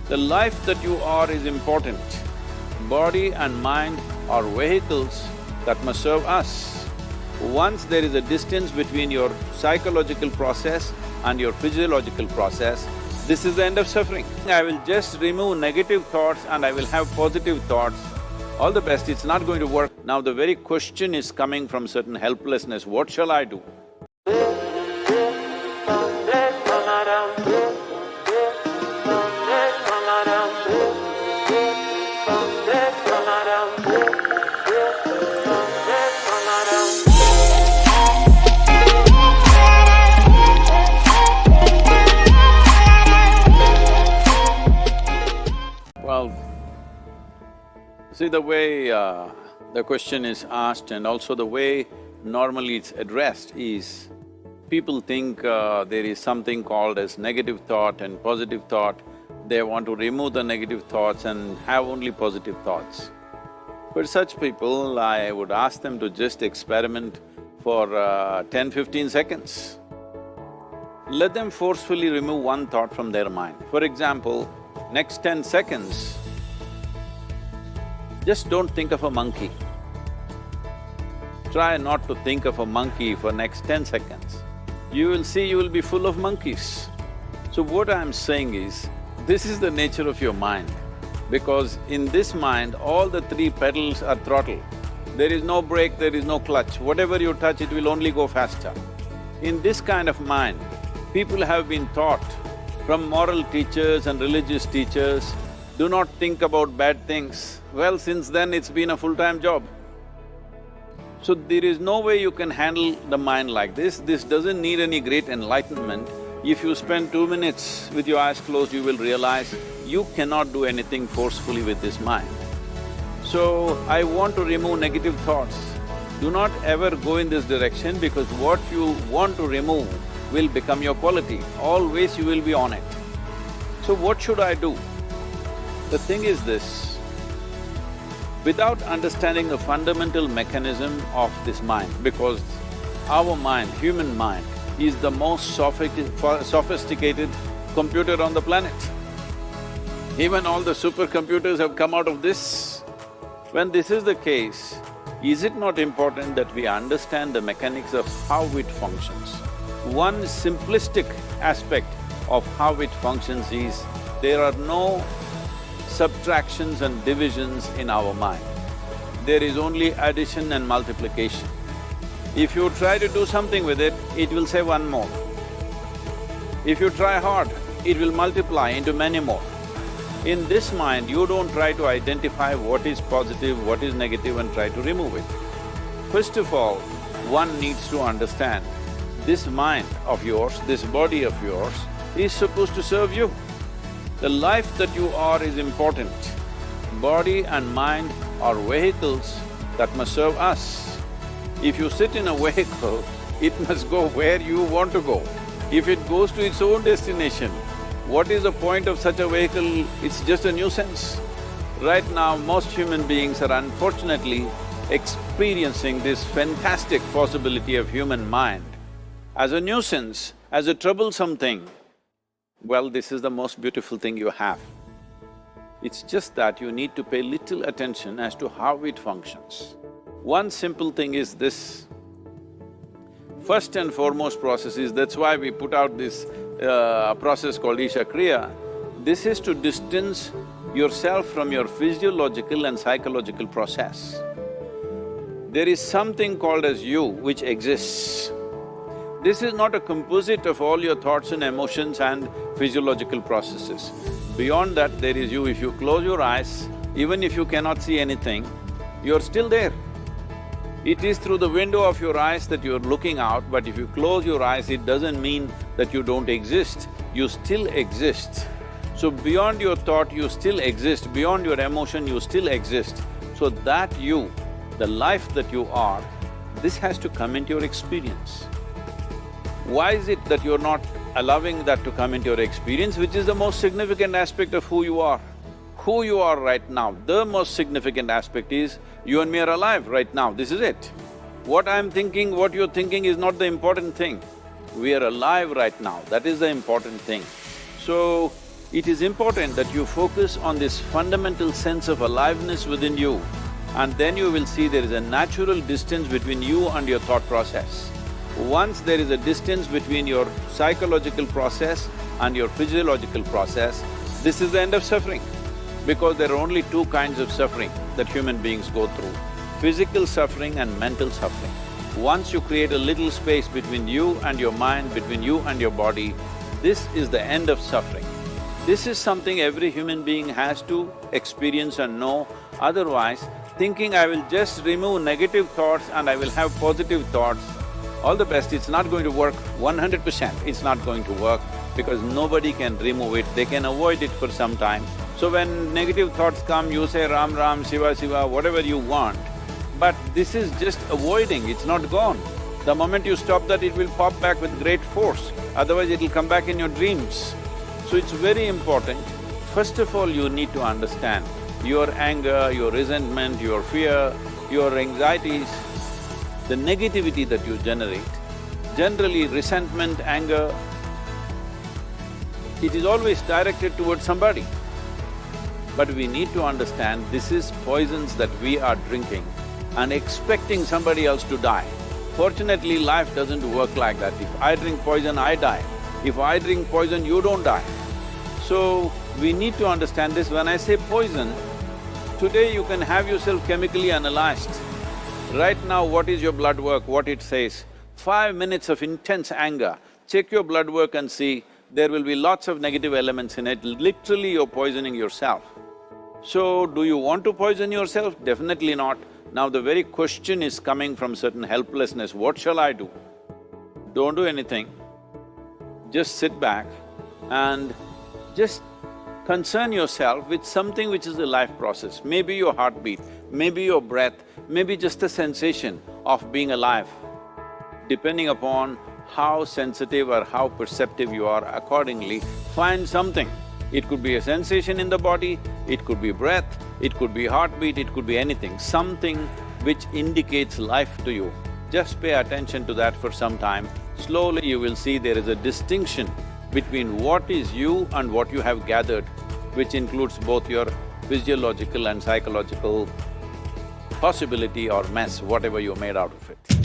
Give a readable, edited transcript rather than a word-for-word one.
The life that you are is important. Body and mind are vehicles that must serve us. Once there is a distance between your psychological process and your physiological process, this is the end of suffering. I will just remove negative thoughts and I will have positive thoughts. All the best, it's not going to work. Now the very question is coming from certain helplessness, what shall I do? Well, see the way the question is asked and also the way normally it's addressed is, people think there is something called as negative thought and positive thought. They want to remove the negative thoughts and have only positive thoughts. For such people, I would ask them to just experiment for 10-15 seconds. Let them forcefully remove one thought from their mind. For example, next 10 seconds, just don't think of a monkey. Try not to think of a monkey for next 10 seconds. You will see you will be full of monkeys. So what I'm saying is, this is the nature of your mind, because in this mind, all the three pedals are throttle. There is no brake, there is no clutch. Whatever you touch, it will only go faster. In this kind of mind, people have been taught from moral teachers and religious teachers, do not think about bad things. Well, since then it's been a full-time job. So there is no way you can handle the mind like this. This doesn't need any great enlightenment. If you spend 2 minutes with your eyes closed, you will realize you cannot do anything forcefully with this mind. So, I want to remove negative thoughts. Do not ever go in this direction because what you want to remove will become your quality. Always you will be on it. So what should I do? The thing is this, without understanding the fundamental mechanism of this mind, because our mind, human mind, is the most sophisticated computer on the planet. Even all the supercomputers have come out of this. When this is the case, is it not important that we understand the mechanics of how it functions? One simplistic aspect of how it functions is, there are no subtractions and divisions in our mind. There is only addition and multiplication. If you try to do something with it, it will say one more. If you try hard, it will multiply into many more. In this mind, you don't try to identify what is positive, what is negative and try to remove it. First of all, one needs to understand, this mind of yours, this body of yours is supposed to serve you. The life that you are is important. Body and mind are vehicles that must serve us. If you sit in a vehicle, it must go where you want to go. If it goes to its own destination, what is the point of such a vehicle? It's just a nuisance. Right now, most human beings are unfortunately experiencing this fantastic possibility of human mind as a nuisance, as a troublesome thing. Well, this is the most beautiful thing you have. It's just that you need to pay little attention as to how it functions. One simple thing is this. First and foremost process is, that's why we put out this process called Isha Kriya. This is to distance yourself from your physiological and psychological process. There is something called as you which exists. This is not a composite of all your thoughts and emotions and physiological processes. Beyond that, there is you. If you close your eyes, even if you cannot see anything, you're still there. It is through the window of your eyes that you're looking out, but if you close your eyes, it doesn't mean that you don't exist, you still exist. So beyond your thought, you still exist, beyond your emotion, you still exist. So that you, the life that you are, this has to come into your experience. Why is it that you're not allowing that to come into your experience, which is the most significant aspect of who you are? Who you are right now, the most significant aspect is, you and me are alive right now, this is it. What I'm thinking, what you're thinking is not the important thing. We are alive right now, that is the important thing. So, It is important that you focus on this fundamental sense of aliveness within you, and then you will see there is a natural distance between you and your thought process. Once there is a distance between your psychological process and your physiological process, this is the end of suffering. Because there are only two kinds of suffering that human beings go through, physical suffering and mental suffering. Once you create a little space between you and your mind, between you and your body, this is the end of suffering. This is something every human being has to experience and know, otherwise thinking I will just remove negative thoughts and I will have positive thoughts, all the best, it's not going to work 100%, it's not going to work because nobody can remove it, they can avoid it for some time. So when negative thoughts come, you say Ram Ram, Shiva Shiva, whatever you want, but this is just avoiding, it's not gone. The moment you stop that, it will pop back with great force, otherwise it'll come back in your dreams. So it's very important, first of all you need to understand your anger, your resentment, your fear, your anxieties, the negativity that you generate. Generally resentment, anger, it is always directed towards somebody. But we need to understand this is poisons that we are drinking and expecting somebody else to die. Fortunately, life doesn't work like that. If I drink poison, I die. If I drink poison, you don't die. So, we need to understand this. When I say poison, today you can have yourself chemically analyzed. Right now, what is your blood work, what it says? 5 minutes of intense anger, check your blood work and see, there will be lots of negative elements in it, literally you're poisoning yourself. So, do you want to poison yourself? Definitely not. Now the very question is coming from certain helplessness, what shall I do? Don't do anything, just sit back and just concern yourself with something which is a life process. Maybe your heartbeat, maybe your breath, maybe just the sensation of being alive. Depending upon how sensitive or how perceptive you are, accordingly, find something. It could be a sensation in the body, it could be breath, it could be heartbeat, it could be anything, something which indicates life to you. Just pay attention to that for some time. Slowly you will see there is a distinction between what is you and what you have gathered, which includes both your physiological and psychological possibility or mess, whatever you made out of it.